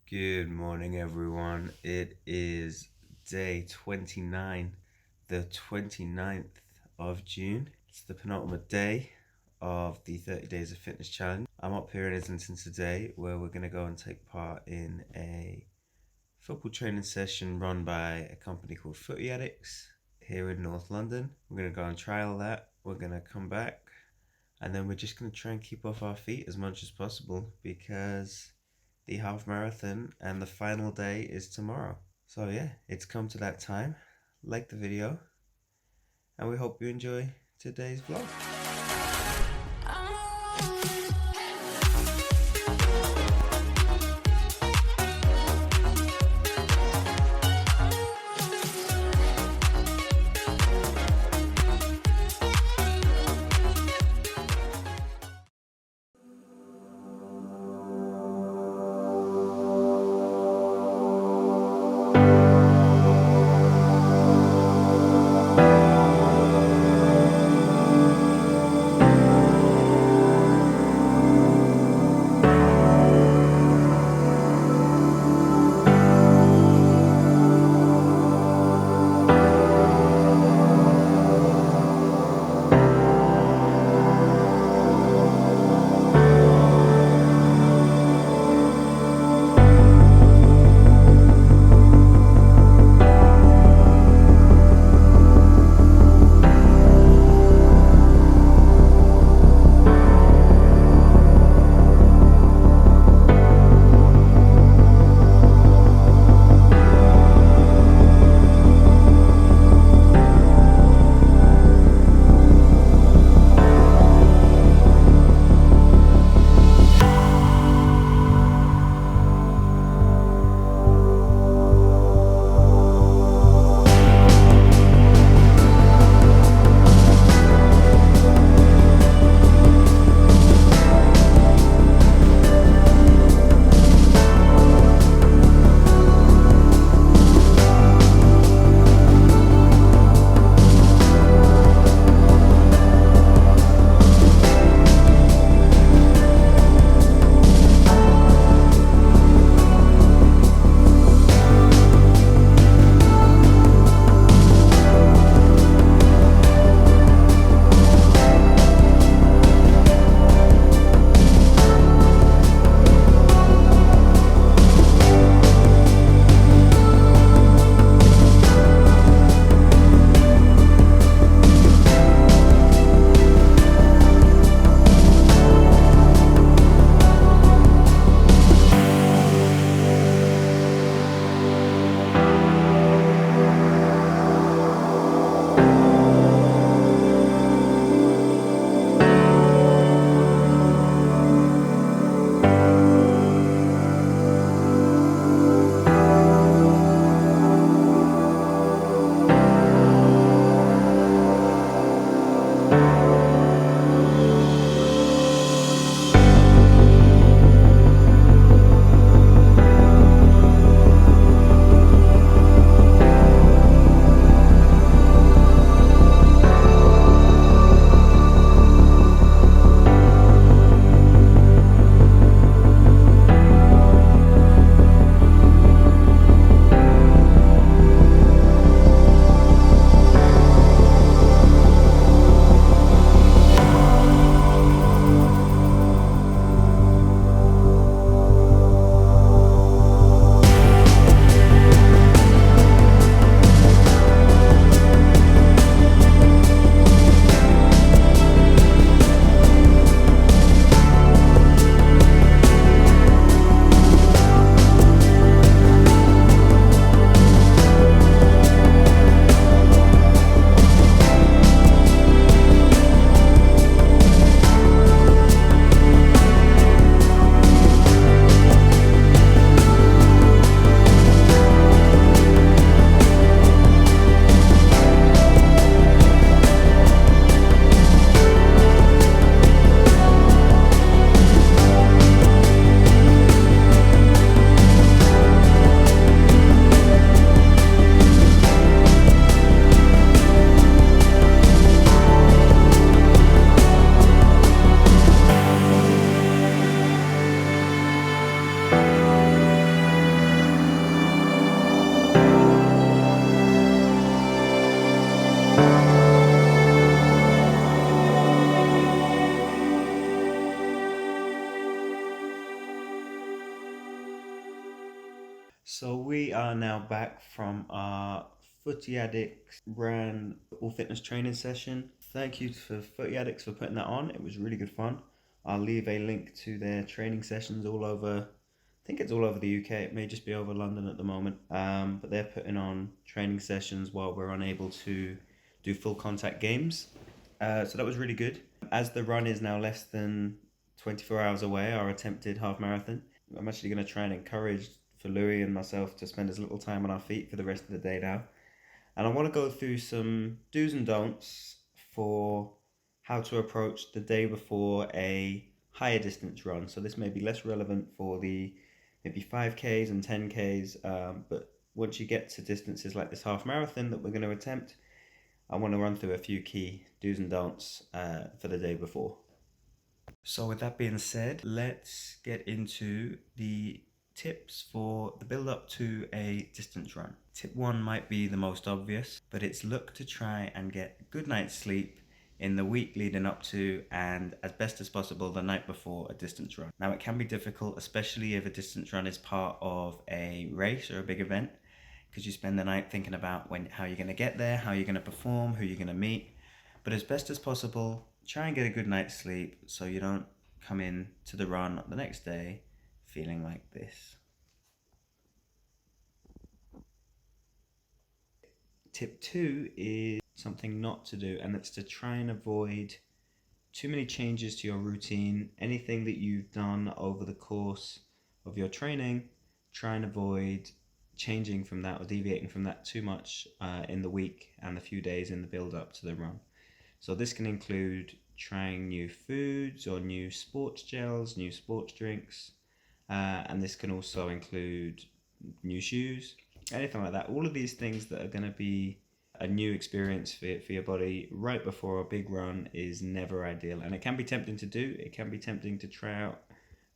Good morning, everyone. It is day 29, the 29th of June. It's the penultimate day of the 30 Days of Fitness Challenge. I'm up here in Islington today where we're going to go and take part in a football training session run by a company called Footy Addicts here in North London. We're going to go and trial that. We're going to come back and then we're just going to try and keep off our feet as much as possible because the half marathon and the final day is tomorrow. So yeah, it's come to that time. Like the video and we hope you enjoy today's vlog. So we are now back from our Footy Addicts brand all fitness training session. Thank you for Footy Addicts for putting that on. It was really good fun. I'll leave a link to their training sessions all over. I think it's all over the UK. It may just be over London at the moment. But they're putting on training sessions while we're unable to do full contact games. So that was really good. As the run is now less than 24 hours away, our attempted half marathon, I'm actually going to try and encourage for Louis and myself to spend as little time on our feet for the rest of the day now. And I want to go through some do's and don'ts for how to approach the day before a higher distance run. So this may be less relevant for the maybe 5Ks and 10Ks, but once you get to distances like this half marathon that we're going to attempt, I want to run through a few key do's and don'ts for the day before. So with that being said, let's get into the tips for the build up to a distance run. Tip 1 might be the most obvious, but it's look to try and get a good night's sleep in the week leading up to and as best as possible the night before a distance run. Now it can be difficult, especially if a distance run is part of a race or a big event, because you spend the night thinking about how you're going to get there, how you're going to perform, who you're going to meet. But as best as possible, try and get a good night's sleep so you don't come in to the run the next day feeling like this. Tip 2 is something not to do, and that's to try and avoid too many changes to your routine. Anything that you've done over the course of your training, try and avoid changing from that or deviating from that too much in the week and the few days in the build up to the run. So this can include trying new foods or new sports gels, new sports drinks, and this can also include new shoes, anything like that. All of these things that are going to be a new experience for your body right before a big run is never ideal. And it can be tempting to do. It can be tempting to try out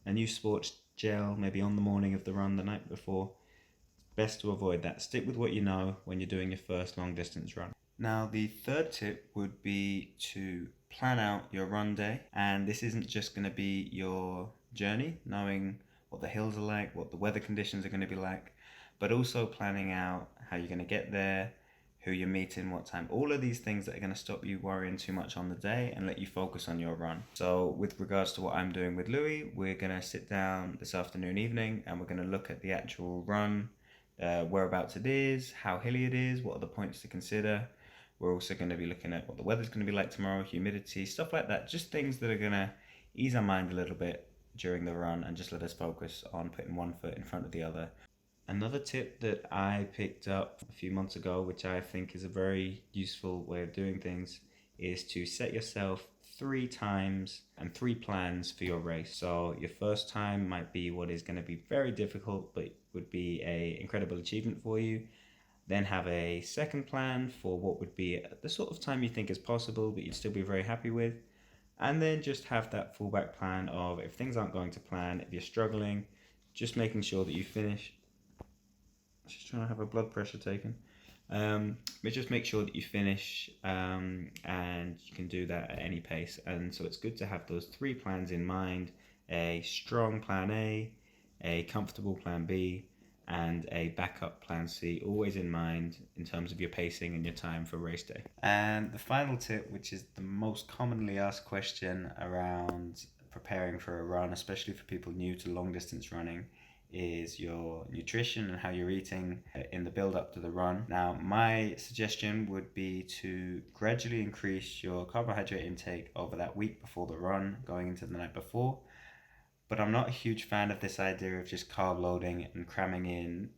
a new sports gel maybe on the morning of the run the night before. Best to avoid that. Stick with what you know when you're doing your first long distance run. Now, the third tip would be to plan out your run day. And this isn't just going to be your journey, knowing what the hills are like, what the weather conditions are going to be like, but also planning out how you're going to get there, who you're meeting, what time. All of these things that are going to stop you worrying too much on the day and let you focus on your run. So with regards to what I'm doing with Louis, we're going to sit down this afternoon, evening, and we're going to look at the actual run, whereabouts it is, how hilly it is, what are the points to consider. We're also going to be looking at what the weather's going to be like tomorrow, humidity, stuff like that. Just things that are going to ease our mind a little bit during the run and just let us focus on putting one foot in front of the other. Another tip that I picked up a few months ago, which I think is a very useful way of doing things, is to set yourself 3 times and 3 plans for your race. So your first time might be what is going to be very difficult, but would be an incredible achievement for you. Then have a second plan for what would be the sort of time you think is possible, but you'd still be very happy with. And then just have that fallback plan of if things aren't going to plan, if you're struggling, just making sure that you finish. Just trying to have a blood pressure taken. But just make sure that you finish, and you can do that at any pace. And so it's good to have those 3 plans in mind: a strong plan A comfortable plan B, and a backup plan C, always in mind in terms of your pacing and your time for race day. And the final tip, which is the most commonly asked question around preparing for a run, especially for people new to long distance running, is your nutrition and how you're eating in the build up to the run. Now, my suggestion would be to gradually increase your carbohydrate intake over that week before the run, going into the night before. But I'm not a huge fan of this idea of just carb loading and cramming in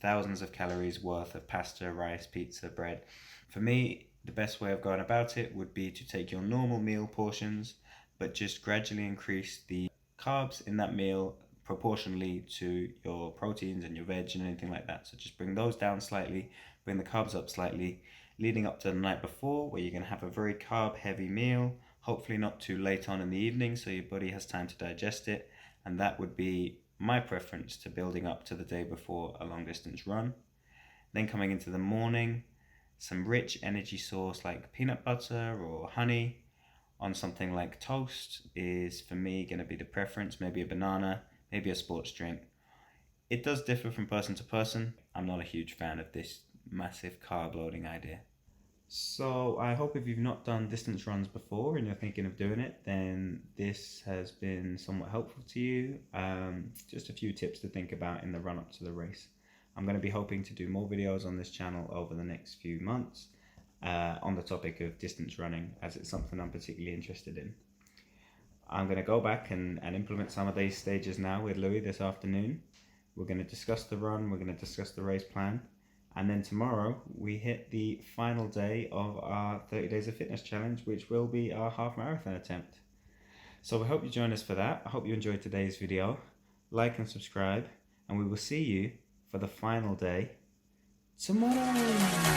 thousands of calories worth of pasta, rice, pizza, bread. For me, the best way of going about it would be to take your normal meal portions, but just gradually increase the carbs in that meal proportionally to your proteins and your veg and anything like that. So just bring those down slightly, bring the carbs up slightly, leading up to the night before, where you're going to have a very carb heavy meal, hopefully not too late on in the evening so your body has time to digest it. And that would be my preference to building up to the day before a long distance run. Then coming into the morning, some rich energy source like peanut butter or honey on something like toast is for me going to be the preference. Maybe a banana, maybe a sports drink. It does differ from person to person. I'm not a huge fan of this massive carb loading idea. So I hope if you've not done distance runs before and you're thinking of doing it, then this has been somewhat helpful to you. Just a few tips to think about in the run up to the race. I'm going to be hoping to do more videos on this channel over the next few months on the topic of distance running, as it's something I'm particularly interested in. I'm going to go back and implement some of these stages now with Louis this afternoon. We're going to discuss the run, we're going to discuss the race plan, and then tomorrow we hit the final day of our 30 Days of Fitness Challenge, which will be our half marathon attempt. So we hope you join us for that. I hope you enjoyed today's video. Like and subscribe, and we will see you for the final day tomorrow.